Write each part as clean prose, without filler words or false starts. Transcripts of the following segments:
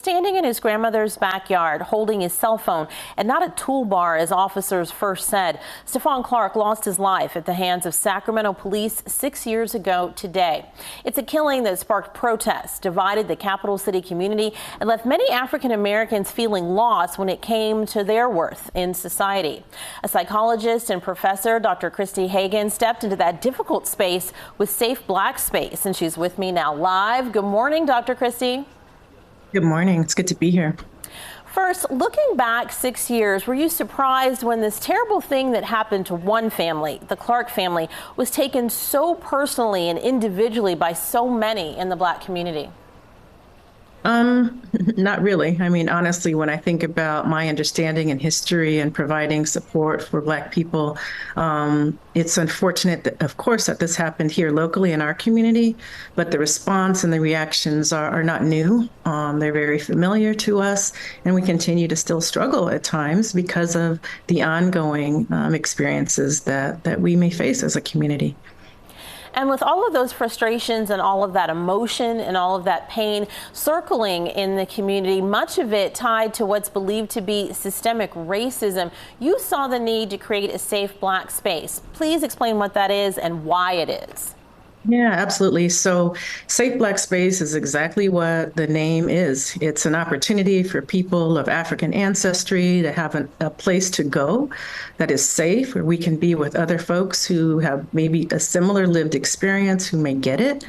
Standing in his grandmother's backyard, holding his cell phone and not a toolbar, as officers first said, Stephon Clark lost his life at the hands of Sacramento police 6 years ago today. It's a killing that sparked protests, divided the capital city community, and left many African Americans feeling lost when it came to their worth in society. A psychologist and professor, Dr. Christy Hagan, stepped into that difficult space with Safe Black Space, and she's with me now live. Good morning, Dr. Christy. Good morning. It's good to be here. First, looking back 6 years, were you surprised when this terrible thing that happened to one family, the Clark family, was taken so personally and individually by so many in the Black community? Not really. I mean, honestly, when I think about my understanding and history and providing support for Black people, it's unfortunate that, of course, that this happened here locally in our community, but the response and the reactions are not new. They're very familiar to us, and we continue to still struggle at times because of the ongoing experiences that we may face as a community. And with all of those frustrations and all of that emotion and all of that pain circling in the community, much of it tied to what's believed to be systemic racism, you saw the need to create a safe Black space. Please explain what that is and why it is. Yeah, absolutely. So Safe Black Space is exactly what the name is. It's an opportunity for people of African ancestry to have a place to go that is safe, where we can be with other folks who have maybe a similar lived experience, who may get it,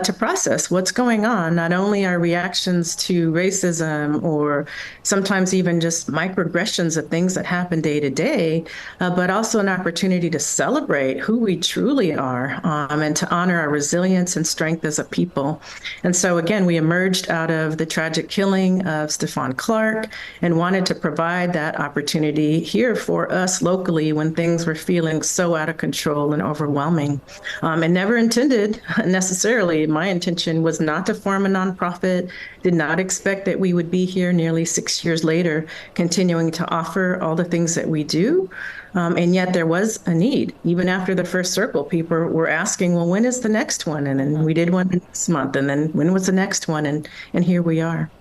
to process what's going on, not only our reactions to racism or sometimes even just microaggressions of things that happen day to day, but also an opportunity to celebrate who we truly are, and to honor our resilience and strength as a people. And so again, we emerged out of the tragic killing of Stephon Clark and wanted to provide that opportunity here for us locally when things were feeling so out of control and overwhelming. And never intended necessarily. My intention was not to form a nonprofit, did not expect that we would be here nearly 6 years later, continuing to offer all the things that we do. And yet there was a need. Even after the first circle, people were asking, well, when is the next one? And then we did one this month. And then when was the next one? And here we are.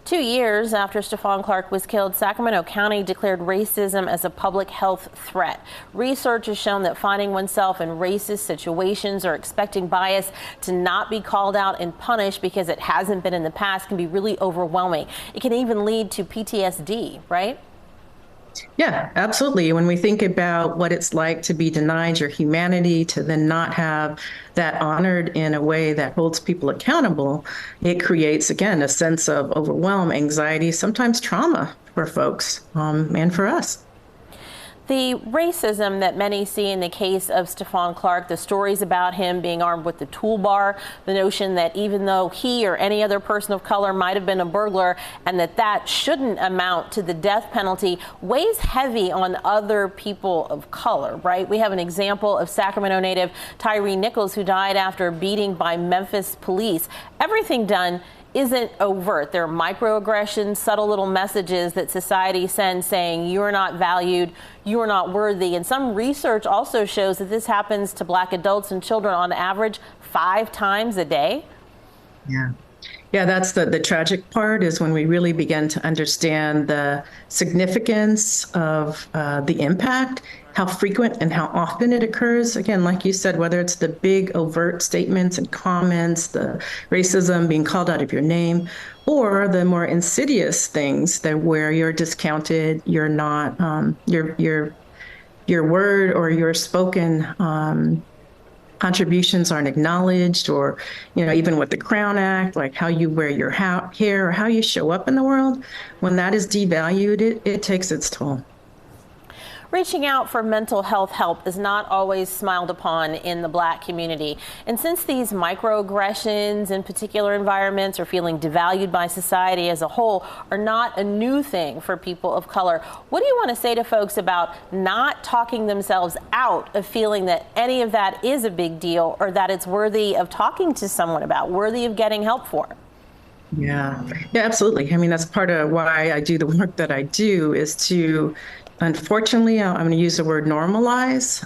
2 years after Stephon Clark was killed, Sacramento County declared racism as a public health threat. Research has shown that finding oneself in racist situations or expecting bias to not be called out and punished because it hasn't been in the past can be really overwhelming. It can even lead to PTSD, right? Yeah, absolutely. When we think about what it's like to be denied your humanity, to then not have that honored in a way that holds people accountable, it creates, again, a sense of overwhelm, anxiety, sometimes trauma for folks, and for us. The racism that many see in the case of Stephon Clark, the stories about him being armed with the toolbar, the notion that even though he or any other person of color might have been a burglar and that shouldn't amount to the death penalty, weighs heavy on other people of color, right? We have an example of Sacramento native Tyree Nichols, who died after a beating by Memphis police. Everything done isn't overt. There are microaggressions, subtle little messages that society sends saying you're not valued, you're not worthy. And some research also shows that this happens to Black adults and children on average 5 times a day. Yeah. Yeah, that's the tragic part, is when we really begin to understand the significance of the impact, how frequent and how often it occurs. Again, like you said, whether it's the big overt statements and comments, the racism being called out of your name, or the more insidious things that where you're discounted, you're not, your word or your spoken contributions aren't acknowledged, or, even with the Crown Act, like how you wear your hair or how you show up in the world, when that is devalued, it takes its toll. Reaching out for mental health help is not always smiled upon in the Black community. And since these microaggressions in particular environments or feeling devalued by society as a whole are not a new thing for people of color, what do you want to say to folks about not talking themselves out of feeling that any of that is a big deal, or that it's worthy of talking to someone about, worthy of getting help for? Yeah, absolutely. I mean, that's part of why I do the work that I do, is to unfortunately, I'm going to use the word normalize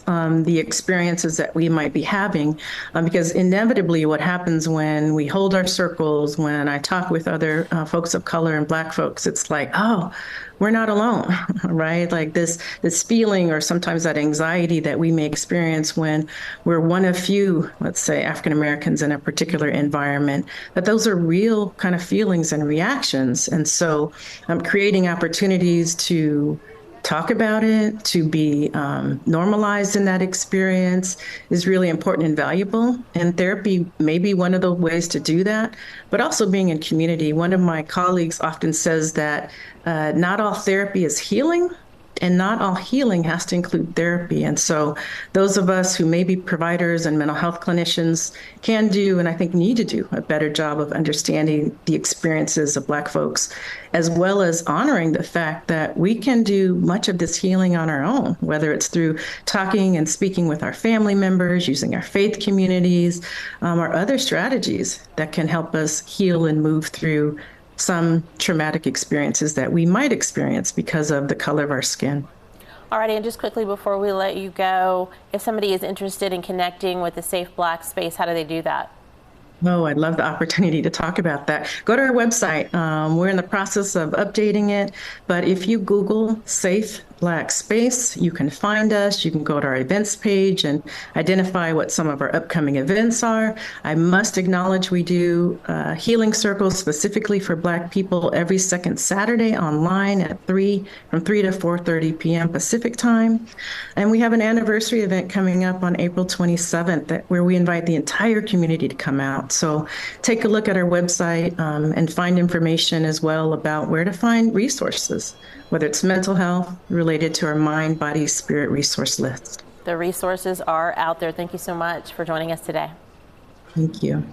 the experiences that we might be having, because inevitably what happens when we hold our circles, when I talk with other folks of color and Black folks, it's like, oh, we're not alone, right? Like this feeling, or sometimes that anxiety that we may experience when we're one of few, let's say, African Americans in a particular environment, that those are real kind of feelings and reactions. And so I'm creating opportunities to talk about it, to be normalized in that experience is really important and valuable. And therapy may be one of the ways to do that, but also being in community. One of my colleagues often says that not all therapy is healing, and not all healing has to include therapy. And so those of us who may be providers and mental health clinicians can do, and I think need to do, a better job of understanding the experiences of Black folks, as well as honoring the fact that we can do much of this healing on our own, whether it's through talking and speaking with our family members, using our faith communities, or other strategies that can help us heal and move through some traumatic experiences that we might experience because of the color of our skin. Alrighty, and just quickly before we let you go, if somebody is interested in connecting with the Safe Black Space, how do they do that? Oh, I'd love the opportunity to talk about that. Go to our website. We're in the process of updating it, but if you Google Safe Black Space, you can find us. You can go to our events page and identify what some of our upcoming events are. I must acknowledge we do healing circles specifically for Black people every second Saturday online at from 3 to 4:30 p.m. Pacific time. And we have an anniversary event coming up on April 27th where we invite the entire community to come out. So take a look at our website and find information as well about where to find resources, whether it's mental health related to our mind, body, spirit resource list. The resources are out there. Thank you so much for joining us today. Thank you.